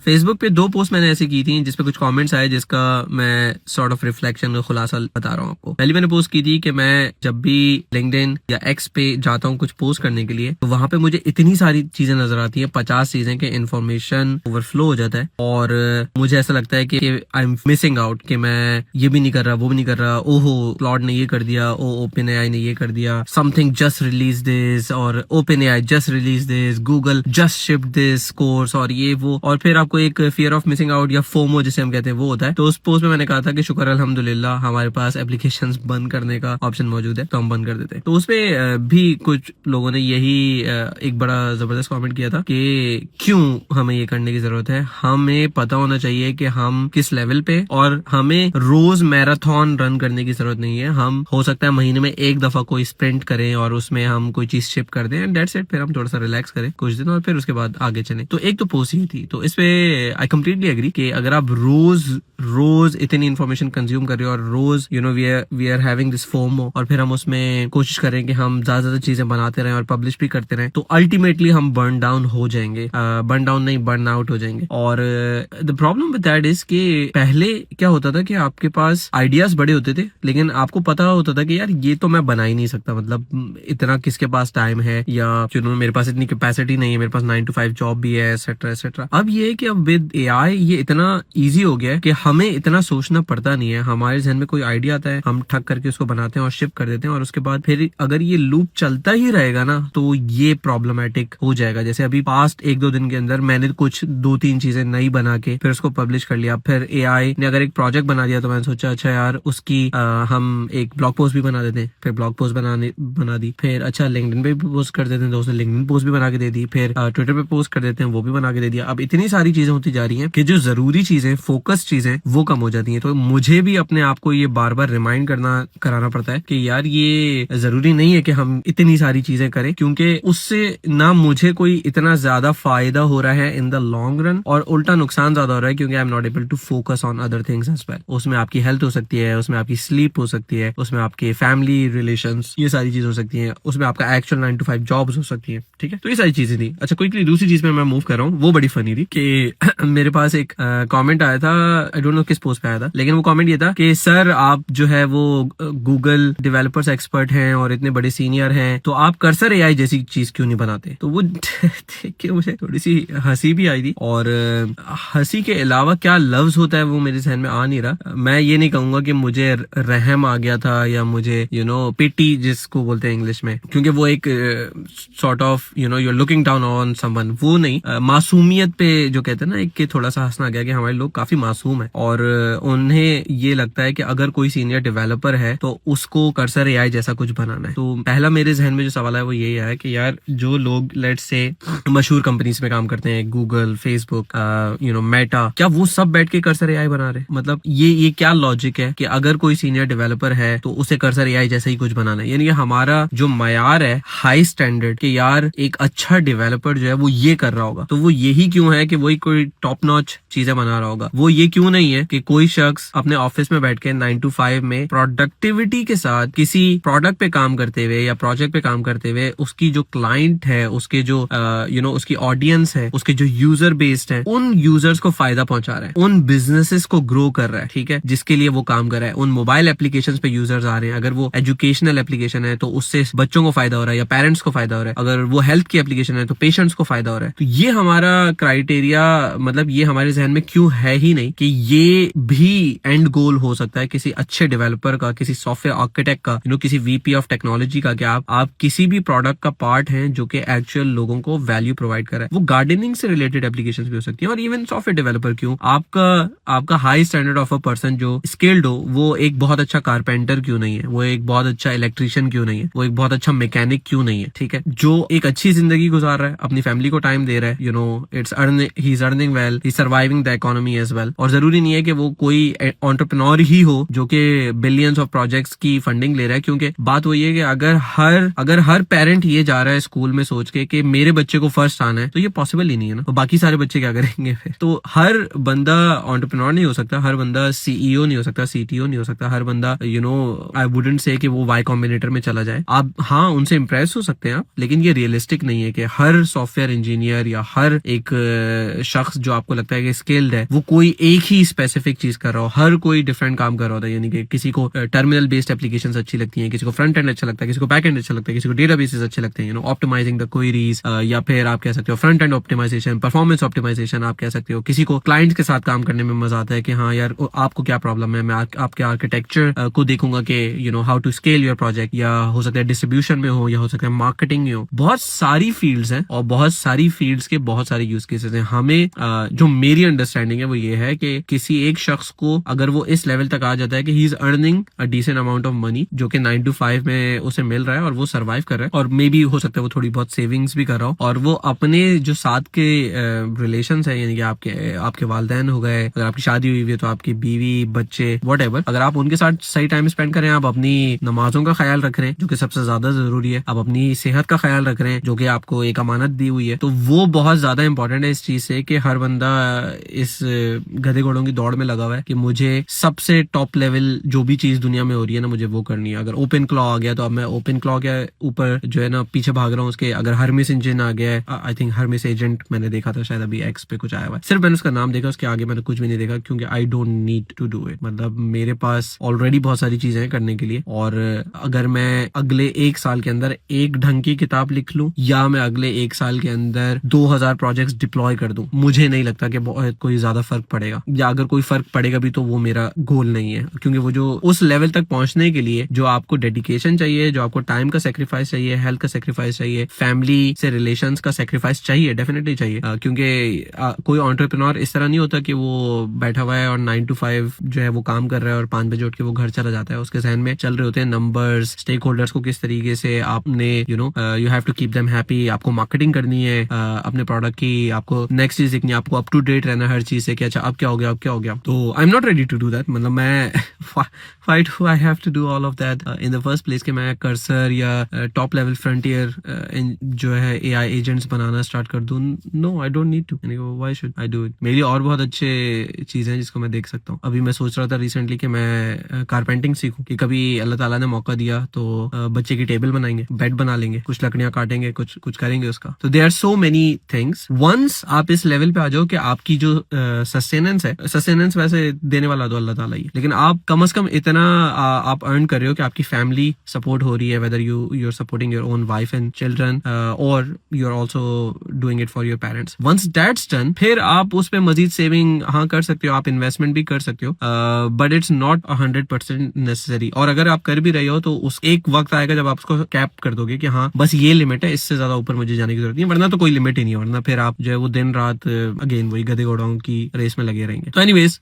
Facebook पे 2 post मैंने ऐसे की थी जिसपे कुछ कमेंट्स आए, जिसका मैं सॉर्ट ऑफ रिफ्लेक्शन का खुलासा बता रहा हूँ आपको। पहले मैंने पोस्ट की थी कि मैं जब भी लिंक्डइन या एक्स पे जाता हूँ कुछ पोस्ट करने के लिए, तो वहां पे मुझे इतनी सारी चीजें नजर आती हैं, 50 चीजें के इन्फॉर्मेशन ओवरफ्लो हो जाता है और मुझे ऐसा लगता है कि आई एम मिसिंग आउट, कि मैं ये भी नहीं कर रहा, वो भी नहीं कर रहा, ओहो क्लाउड ने ये कर दिया, ओ ओपन एआई ने ये कर दिया, समथिंग जस्ट रिलीज दिस, और open AI just release this, Google just ship this course, और ये वो, और फिर आपको एक फियर ऑफ मिसिंग आउट या फोमो जिसे हम कहते हैं वो होता है। तो उस पोस्ट में मैंने कहा था कि शुक्र अल्हम्दुलिल्लाह हमारे पास एप्लीकेशंस बंद करने का ऑप्शन मौजूद है, तो हम बंद कर देते हैं। तो उसपे भी कुछ लोगों ने यही एक बड़ा जबरदस्त कमेंट किया था कि क्यों हमें ये करने की जरूरत है, हमें पता होना चाहिए कि हम किस लेवल पे, और हमें रोज मैराथन रन करने की जरूरत नहीं है। हम हो सकता है महीने में एक दफा कोई स्प्रिंट करें और उसमें हम कोई चीज शिप कर दें, दैट्स इट। फिर हम थोड़ा सा रिलैक्स करें कुछ दिन और फिर उसके बाद आगे चलें। तो एक तो पोस्ट ही थी। तो इस पे आई कंप्लीटली एग्री कि अगर आप रोज इतनी इन्फॉर्मेशन कंज्यूम कर रहे हो और रोज we are having this FOMO, और फिर हम उसमें कोशिश करें कि हम ज्यादा चीजें बनाते रहें और पब्लिश भी करते रहें, तो अल्टीमेटली हम बर्न डाउन हो जाएंगे, बर्न डाउन नहीं बर्न आउट हो जाएंगे। और the problem with that is कि पहले क्या होता था कि आपके पास आइडियाज बड़े होते थे, लेकिन आपको पता होता था कि यार ये तो मैं बना ही नहीं सकता, मतलब इतना किसके पास टाइम है, या मेरे पास इतनी कैपेसिटी नहीं है, मेरे पास 9 to 5 जॉब भी है, एटसेट्रा एटसेट्रा। अब ये है कि अब विद एआई ये इतना इजी हो गया है कि हमें इतना सोचना पड़ता नहीं है। हमारे जहन में कोई आइडिया आता है, हम ठक करके उसको बनाते हैं और शिप कर देते हैं, और उसके बाद फिर अगर ये लूप चलता ही रहेगा ना, तो ये प्रॉब्लमैटिक हो जाएगा। जैसे अभी पास्ट 1-2 दिन के अंदर मैंने कुछ 2-3 चीजें नई बना के फिर उसको पब्लिश कर लिया। फिर एआई ने अगर एक प्रोजेक्ट बना दिया तो मैंने सोचा अच्छा यार उसकी हम एक ब्लॉग पोस्ट भी बना देते हैं, फिर ब्लॉग पोस्ट बना दी। फिर अच्छा लिंक्डइन पे भी पोस्ट कर देते हैं, तो उसने लिंक्डइन पोस्ट भी बना के दे दी। फिर ट्विटर पे पोस्ट कर देते हैं, वो भी बना के दे दिया। अब इतनी सारी चीजें होती जा रही हैं कि जो जरूरी चीजें, फोकस चीजें, वो कम हो जाती हैं। तो मुझे भी अपने आप को ये बार बार रिमाइंड कराना पड़ता है कि यार ये जरूरी नहीं है कि हम इतनी सारी चीजें करें, क्योंकि उससे ना मुझे कोई इतना ज्यादा फायदा हो रहा है इन द लॉन्ग रन, और उल्टा नुकसान ज्यादा हो रहा है, क्योंकि I am not able to focus on other things as well. उसमें आपकी हेल्थ हो सकती है, उसमें आपकी स्लीप हो सकती है, उसमें आपके फैमिली रिलेशंस, ये सारी चीजें हो सकती हैं, उसमें आपका एक्चुअल 9 to 5 जॉब्स हो सकती है। ठीक है, तो ये सारी चीजें थी। अच्छा क्विकली दूसरी चीज में मैं मूव कर रहा हूँ, वो बड़ी फनी थी कि मेरे पास एक कमेंट आया था, आई डोंट नो किस पोस्ट पे आया था, लेकिन वो कमेंट ये था कि सर आप जो है वो गूगल डेवलपर्स एक्सपर्ट हैं और इतने बड़े सीनियर हैं, तो आप कर्सर एआई जैसी चीज क्यों नहीं बनाते? तो वो देख के मुझे थोड़ी सी हंसी भी आई थी, और हंसी के अलावा क्या लफ्ज होता है वो मेरे जहन में आ नहीं रहा। मैं ये नहीं कहूंगा कि मुझे रहम आ गया था या मुझे पिटी जिसको बोलते हैं इंग्लिश में, क्योंकि वो एक sort of you are looking down on someone, वो नहीं। मासूमियत पे जो कहते हैं ना, एक के थोड़ा सा हंसना आ गया कि हमारे लोग काफी मासूम है, और उन्हें ये लगता है कि अगर कोई सीनियर डेवलपर है तो उसको कर्सर एआई जैसा कुछ बनाना है। तो पहला मेरे जहन में जो सवाल है वो यही है कि यार जो लोग लेट्स से मशहूर कंपनीज में काम करते हैं, गूगल, फेसबुक, मेटा, क्या वो सब बैठ के कर्सर एआई बना रहे? मतलब ये क्या लॉजिक है कि अगर कोई सीनियर डेवलपर है तो उसे कर्सर एआई जैसा ही कुछ बनाना है? यानी हमारा जो मयार है हाई स्टैंडर्ड कि यार एक अच्छा डेवलपर जो है वो ये कर रहा होगा, तो वो यही क्यों है कि वही कोई टॉप नॉच चीजें बना रहा होगा? वो ये क्यों नहीं है कि कोई शख्स अपने ऑफिस में बैठ के 9 to 5 में प्रोडक्टिविटी के साथ किसी प्रोडक्ट पे काम करते हुए या प्रोजेक्ट पे काम करते हुए उसकी जो क्लाइंट है, उसके जो उसकी ऑडियंस है, उसके जो यूजर बेस्ड है, उन यूजर्स को फायदा पहुंचा रहा है, उन बिजनेसेस को ग्रो कर रहा है, ठीक है, जिसके लिए वो काम कर रहा है। उन मोबाइल एप्लीकेशंस पे यूजर्स आ रहे हैं, अगर वो एजुकेशनल एप्लीकेशन है तो उससे बच्चों को फायदा हो रहा है या पेरेंट्स को फायदा हो रहा है, अगर वो हेल्थ की एप्लीकेशन है तो पेशेंट्स को फायदा हो रहा है। तो ये हमारा क्राइटेरिया, मतलब ये हमारे जहन में क्यों है ही नहीं कि ये भी एंड गोल हो सकता है किसी अच्छे डेवलपर का, किसी सॉफ्टवेयर आर्किटेक्ट का, किसी वीपी ऑफ टेक्नोलॉजी का, कि आप किसी भी प्रोडक्ट का पार्ट हैं जो कि एक्चुअल लोगों को वैल्यू प्रोवाइड कर रहा है। वो गार्डनिंग से रिलेटेड एप्लीकेशंस भी हो सकती हैं, और इवन सॉफ्टवेयर डेवलपर क्यों, आपका high standard of a person जो स्किल्ड हो, वो एक बहुत अच्छा कारपेंटर क्यों नहीं है, वो एक बहुत अच्छा इलेक्ट्रिशियन क्यों नहीं है, वो एक बहुत अच्छा मैकेनिक क्यों नहीं है? ठीक है, जो एक अच्छी जिंदगी गुजार रहा है, अपनी फैमिली को टाइम दे रहा है, he is earning well, he surviving the economy as well. और जरूरी नहीं है कि वो कोई एंटरप्रेन्योर ही हो जो कि बिलियंस ऑफ प्रोजेक्ट्स की फंडिंग ले रहा है, क्योंकि बात वही है कि अगर हर पेरेंट ये जा रहा है स्कूल में सोच के कि मेरे बच्चे को फर्स्ट आना है, तो ये पॉसिबल ही नहीं है ना। तो बाकी सारे बच्चे क्या करेंगे फिर? तो हर बंदा एंटरप्रेन्योर नहीं हो सकता, हर बंदा सीईओ नहीं हो सकता, सीटीओ नहीं हो सकता, हर बंदा आई वुडंट से कि वो वाई कॉम्बिनेटर में चला जाए। आप हाँ उनसे इम्प्रेस हो सकते हैं आप, लेकिन ये रियलिस्टिक नहीं है कि हर सॉफ्टवेयर इंजीनियर या हर एक शख्स जो आपको लगता है कि स्किल्ड है, वो कोई एक ही स्पेसिफिक चीज कर रहा हो, हर कोई डिफरेंट काम कर रहा होता है, यानी कि किसी को टर्मिनल बेस्ड एप्लीकेशंस अच्छी लगती हैं, किसी को फ्रंट एंड अच्छा लगता है, किसी को बैक एंड अच्छा लगता है, किसी को डेटाबेसेस अच्छे लगते हैं, ऑप्टिमाइजिंग द क्वेरीज, या फिर आप कह सकते हो front end optimisation, performance optimisation आप कह सकते हो। किसी को क्लाइंट्स के साथ काम करने में मजा आता है कि हाँ यार आपको क्या प्रॉब्लम है, मैं आपके आर्किटेक्चर को देखूंगा कि how to scale your project, या हो सकता है डिस्ट्रीब्यूशन में हो, या हो सकता है मार्केटिंग में हो। बहुत सारी फील्ड्स हैं और बहुत सारी फील्ड्स के बहुत सारे यूज केसेस हैं। हमें जो मेरी अंडरस्टैंडिंग है वो ये है कि किसी एक शख्स को अगर वो इस लेवल तक आ जाता है कि he is earning a decent amount of money, जो कि 9 to 5 में उसे मिल रहा है और वो सर्वाइव कर रहा है, और मे बी हो सकता है वो थोड़ी बहुत सेविंग्स भी कर रहा हो, और वो अपने जो साथ के रिलेशंस है, यानी कि आपके वालिदैन हो गए, अगर आपकी शादी हुई है तो आपकी बीवी बच्चे व्हाटएवर, अगर आप उनके साथ सही टाइम स्पेंड करें, आप अपनी नमाजों का ख्याल रख रहे हैं जो कि सबसे ज्यादा जरूरी है, आप अपनी सेहत का ख्याल रख रहे हैं जो कि आपको एक अमानत दी हुई है, तो वो बहुत ज्यादा इंपॉर्टेंट है इस चीज से कि हर बंदा इस गधे घोड़ों की दौड़ में लगा हुआ है कि मुझे सबसे टॉप लेवल जो भी चीज दुनिया में हो रही है ना, मुझे वो करनी है। अगर ओपन क्लॉ आ गया तो अब मैं ओपन क्लॉ के ऊपर जो है ना पीछे भाग रहा हूँ उसके। अगर हर्मिस इंजन आ गया है, आई थिंक हर्मिस एजेंट मैंने देखा था, शायद अभी एक्स पे कुछ आया हुआ है, सिर्फ मैंने उसका नाम देखा, उसके आगे मैंने कुछ भी नहीं देखा, क्योंकि I don't need to do it. मतलब मेरे पास ऑलरेडी बहुत सारी चीजें हैं करने के लिए, और अगर मैं अगले 1 साल के अंदर एक ढंग की किताब लिख लूं, या मैं अगले 1 साल के अंदर 2000 प्रोजेक्ट्स डिप्लॉय कर दूं, मुझे नहीं लगता कि बहुत कोई ज्यादा फर्क पड़ेगा, या अगर कोई फर्क पड़ेगा भी तो वो मेरा गोल नहीं है। क्योंकि वो जो उस लेवल तक पहुंचने के लिए जो आपको डेडिकेशन चाहिए, जो आपको टाइम का सेक्रीफाइस चाहिए, हेल्थ का सेक्रीफाइस चाहिए, फैमिली से रिलेशंस का सेक्रीफाइस चाहिए, डेफिनेटली चाहिए। क्योंकि कोई एंटरप्रेन्योर इस तरह नहीं होता कि वो बैठा हुआ है और 9 to 5 जो है वो काम कर रहा है और 5 बजे उठ के वो घर चला जाता है। उसके जहन में चल रहे होते हैं नंबर्स, स्टेक होल्डर्स को किस तरीके से आपने you have to keep them happy, आपको मार्केटिंग करनी है अपने प्रोडक्ट की, आपको नेक्स्ट चीज देखनी है, आपको अप टू डेट रहना हर चीज से कि अच्छा अब क्या हो गया, अब क्या हो गया। तो I am not ready to do that. मतलब मैं why do I have to do all of that in the first place कि मैं कर्सर या टॉप लेवल फ्रंटियर जो है एआई एजेंट्स बनाना स्टार्ट कर दूं। No, I don't need to. Why should I do it? मेरी और बहुत अच्छे चीजें हैं जिसको मैं देख सकता हूँ। अभी मैं सोच रहा था रिसेंटली कि मैं कारपेंटिंग सीखूं, कि कभी अल्लाह ताला ने मौका दिया तो बच्चे की टेबल बनाएंगे, बेड बना लेंगे, कुछ लकड़ियां काटेंगे, कुछ करेंगे उसका। तो there are so many things. Once आप इस लेवल पे आ जाओ कि आपकी जो सस्टेनेंस है, सस्टेनेंस वैसे देने वाला तो अल्लाह ताला ही है, लेकिन आप कम से कम इतना आप अर्न कर रहे हो कि आपकी फैमिली सपोर्ट हो रही है, whether you are supporting your own wife and children, और you are also doing it for your parents. Once that's done, फिर आप उस पर मजीद सेविंग हाँ कर सकते हो, आप इन्वेस्टमेंट भी कर सकते हो, बट इट्स नॉट 100% नेसेसरी। और अगर आप कर भी रहे हो तो उस एक वक्त आएगा जब आप उसको कैप कर दोगे कि हाँ बस ये लिमिट है, इससे ज्यादा ऊपर मुझे जाने की जरूरत नहीं है, वरना तो कोई लिमिट ही नहीं है, वरना फिर आप जो है वो दिन रात अगेन वही गधे घोड़ों की रेस में लगे रहेंगे। तो anyways,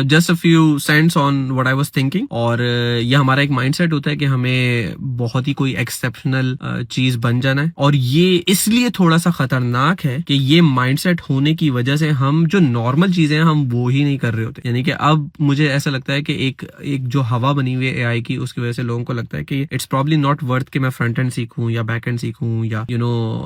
just a few cents on what I was thinking. और ये हमारा एक माइंडसेट होता है कि हमें बहुत ही कोई एक्सेप्शनल चीज बन जाना है, और ये इसलिए थोड़ा सा खतरनाक है कि ये माइंडसेट होने की वजह से हम जो नॉर्मल चीजें हैं हम वो ही नहीं कर रहे होते। यानी कि अब मुझे ऐसा लगता है कि एक जो हवा बनी हुई है एआई की, उसकी वजह से लोगों को लगता है कि इट्स प्रॉब्ली नॉट वर्थ कि मैं फ्रंट एंड सीखूं या बैक एंड सीखूं, या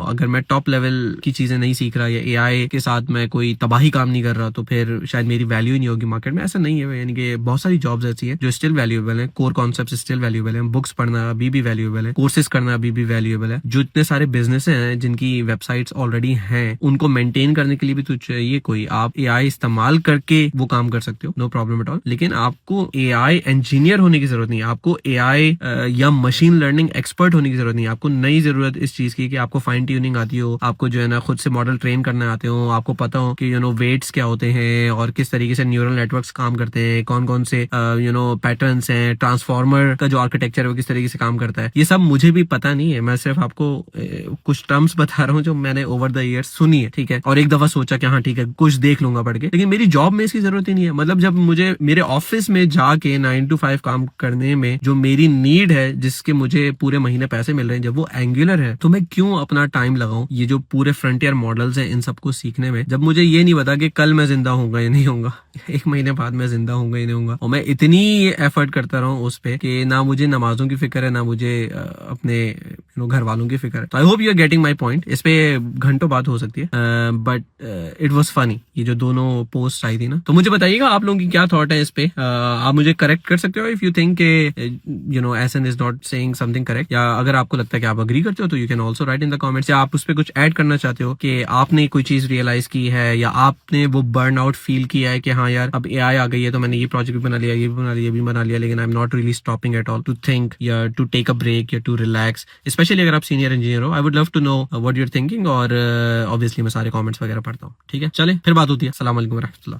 अगर मैं टॉप लेवल की चीजें नहीं सीख रहा या एआई के साथ मैं कोई तबाही काम नहीं कर रहा तो फिर शायद मेरी वैल्यू ही नहीं होगी मार्केट में। ऐसा नहीं है। यानी कि बहुत सारी जॉब्स ऐसी हैं जो स्टिल वैल्यूएबल है, कोर कॉन्सेप्ट स्टिल वैल्यूएबल है, बुक्स पढ़ना अभी भी वैल्यूएबल है, कोर्सेज करना अभी भी वैल्यूएबल है। जो इतने सारे बिजनेस हैं जिनकी वेबसाइट्स ऑलरेडी हैं, उनको मेंटेन करने के लिए भी तो चाहिए कोई। आप एआई इस्तेमाल करके वो काम कर सकते हो, नो प्रॉब्लम एट ऑल, लेकिन आपको एआई इंजीनियर होने की जरूरत नहीं है, आपको एआई या मशीन लर्निंग एक्सपर्ट होने की जरूरत नहीं है। आपको नई जरूरत इस चीज की कि आपको फाइन ट्यूनिंग आती हो, आपको जो है ना खुद से मॉडल ट्रेन करने आते हो, आपको पता हो कि वेट्स क्या होते हैं और किस तरीके से न्यूरल नेटवर्क्स काम करते हैं, कौन कौन से पैटर्न्स हैं, ट्रांसफॉर्मर का जो आर्किटेक्चर है वो किस तरीके से काम करता है। ये सब मुझे भी पता नहीं है, मैं सिर्फ आपको कुछ टर्म्स बता रहा हूँ जो मैंने ओवर द ईयर्स सुनी है, ठीक है, और एक दफा सोचा कि हाँ ठीक है कुछ देख लूंगा पढ़ के, लेकिन मेरी जॉब में इसकी जरूरत ही नहीं है। मतलब जब मुझे मेरे ऑफिस में जाके 9 to 5 काम करने में जो मेरी नीड है, जिसके मुझे पूरे महीने पैसे मिल रहे हैं, जब वो एंगुलर है तो मैं क्यों अपना टाइम लगाऊं ये जो पूरे फ्रंटियर मॉडल्स हैं इन सबको सीखने में, जब मुझे ये नहीं पता कि कल मैं जिंदा होऊंगा या नहीं होऊंगा। 1 महीने बाद मैं जिंदा होऊंगा ही नहीं होऊंगा, और मैं इतनी एफर्ट करता रहा हूँ उस पे कि ना मुझे नमाजों की फिक्र है, ना मुझे अपने घर वालों की फिक्र है। तो I hope you are getting my point. इस पे घंटों बात हो सकती है, बट इट वॉज फनी ये जो दोनों पोस्ट आई थी ना। तो मुझे बताइएगा आप लोगों की क्या थॉट है इस पे। आप मुझे करेक्ट कर सकते हो if you think essence is not saying something correct, या अगर आपको लगता है कि आप अग्री करते हो तो you can also right in the comments, या आप उस पर कुछ ऐड करना चाहते हो कि आपने कोई चीज रियलाइज की है, या आपने वो बर्न आउट फील किया है कि हाँ यार अब एआई आ गई है तो मैंने ये प्रोजेक्ट भी बना लिया, ये भी बना लिया, ये भी बना लिया, लेकिन I am not really stopping at all to think या टू टेक अ ब्रेक या टू रिलैक्स। स्पेशली अगर आप सीनियर इंजीनियर हो, I would love to know what you are thinking, और ऑब्वियसली मैं सारे कमेंट्स वगैरह पढ़ता हूँ। ठीक है, चले फिर बात होती है। अस्सलाम वालेकुम रहमतुल्लाह।